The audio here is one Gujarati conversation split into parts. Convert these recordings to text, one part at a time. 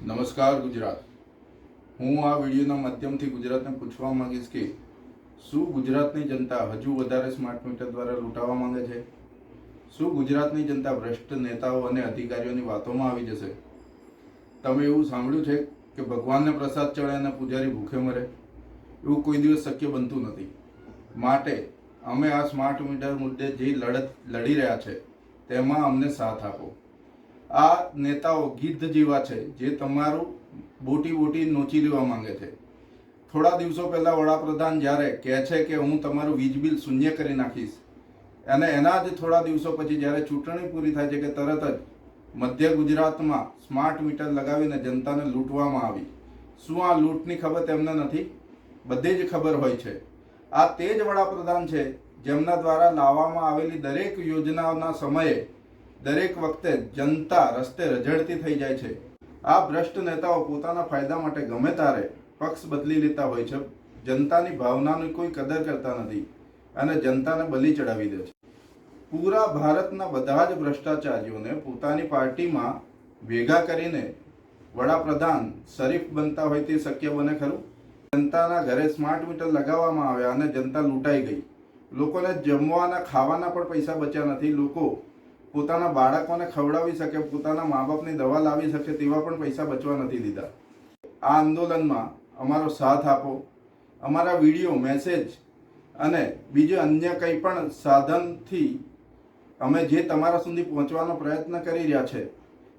નમસ્કાર ગુજરાત. હું આ વિડીયોના માધ્યમથી ગુજરાતને પૂછવા માંગીશ કે શું ગુજરાતની જનતા હજુ વધારે સ્માર્ટ મીટર દ્વારા લૂંટાવા માંગે છે? શું ગુજરાતની જનતા ભ્રષ્ટ નેતાઓ અને અધિકારીઓની વાતોમાં આવી જશે? તમે એવું સાંભળ્યું છે કે ભગવાનને પ્રસાદ ચડે અને પૂજારી ભૂખે મરે? એવું કોઈ દિવસ શક્ય બનતું નથી. માટે અમે આ સ્માર્ટ મીટર મુદ્દે જે લડત લડી રહ્યા છે તેમાં અમને સાથ આપો. આ નેતાઓ ગીધ જેવા છે જે તમારું બોટી નોચી લેવા માંગે છે. થોડા દિવસો પહેલા વડાપ્રધાન જ્યારે કહે છે કે હું તમારું વીજ બિલ શૂન્ય કરી નાખીશ, અને એના જ થોડા દિવસો પછી જ્યારે ચૂંટણી પૂરી થાય છે કે તરત જ મધ્ય ગુજરાતમાં સ્માર્ટ મીટર લગાવીને જનતાને લૂંટવામાં આવી. શું આ લૂંટની ખબર તેમને નથી? બધે જ ખબર હોય છે. આ તે જ વડાપ્રધાન છે જેમના દ્વારા લાવવામાં આવેલી દરેક યોજનાઓના સમયે દરેક વખતે જનતા રસ્તે રઝળતી થઈ જાય છે. આ ભ્રષ્ટ નેતાઓ પોતાના ફાયદા માટે ગમે ત્યારે પક્ષ બદલી લેતા હોય છે. જનતાની ભાવનાની કોઈ કદર કરતા નથી અને જનતાને બલી ચડાવી દે છે. પૂરા ભારતના બધા જ ભ્રષ્ટાચારીઓને પોતાની પાર્ટીમાં ભેગા કરીને વડાપ્રધાન શરીફ બનતા હોય તે શક્ય બને ખરું? જનતાના ઘરે સ્માર્ટ મીટર લગાવવામાં આવ્યા અને જનતા લૂંટાઈ ગઈ. લોકોને જમવાના ખાવાના પણ પૈસા બચ્યા નથી. લોકો પોતાના બાળકોને ખવડાવી શકે, પોતાના મા બાપની દવા લાવી શકે તેવા પણ પૈસા બચવા નથી દીધા. આ આંદોલનમાં અમારો સાથ આપો. અમારા વિડીયો, મેસેજ અને બીજું અન્ય કંઈ પણ સાધનથી અમે જે તમારા સુધી પહોંચવાનો પ્રયત્ન કરી રહ્યા છે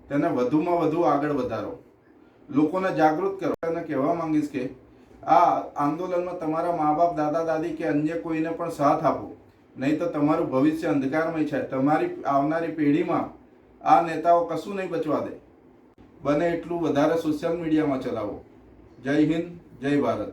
તેને વધુમાં વધુ આગળ વધારો. લોકોને જાગૃત કરો. અને કહેવા માંગીશ કે આ આંદોલનમાં તમારા મા બાપ, દાદા દાદી કે અન્ય કોઈને પણ સાથ આપો, નહીં તો તમારું ભવિષ્ય અંધકારમય છે. તમારી આવનારી પેઢીમાં આ નેતાઓ કશું નહીં બચવા દે. બને એટલું વધારે સોશિયલ મીડિયામાં ચલાવો. જય હિન્દ, જય ભારત.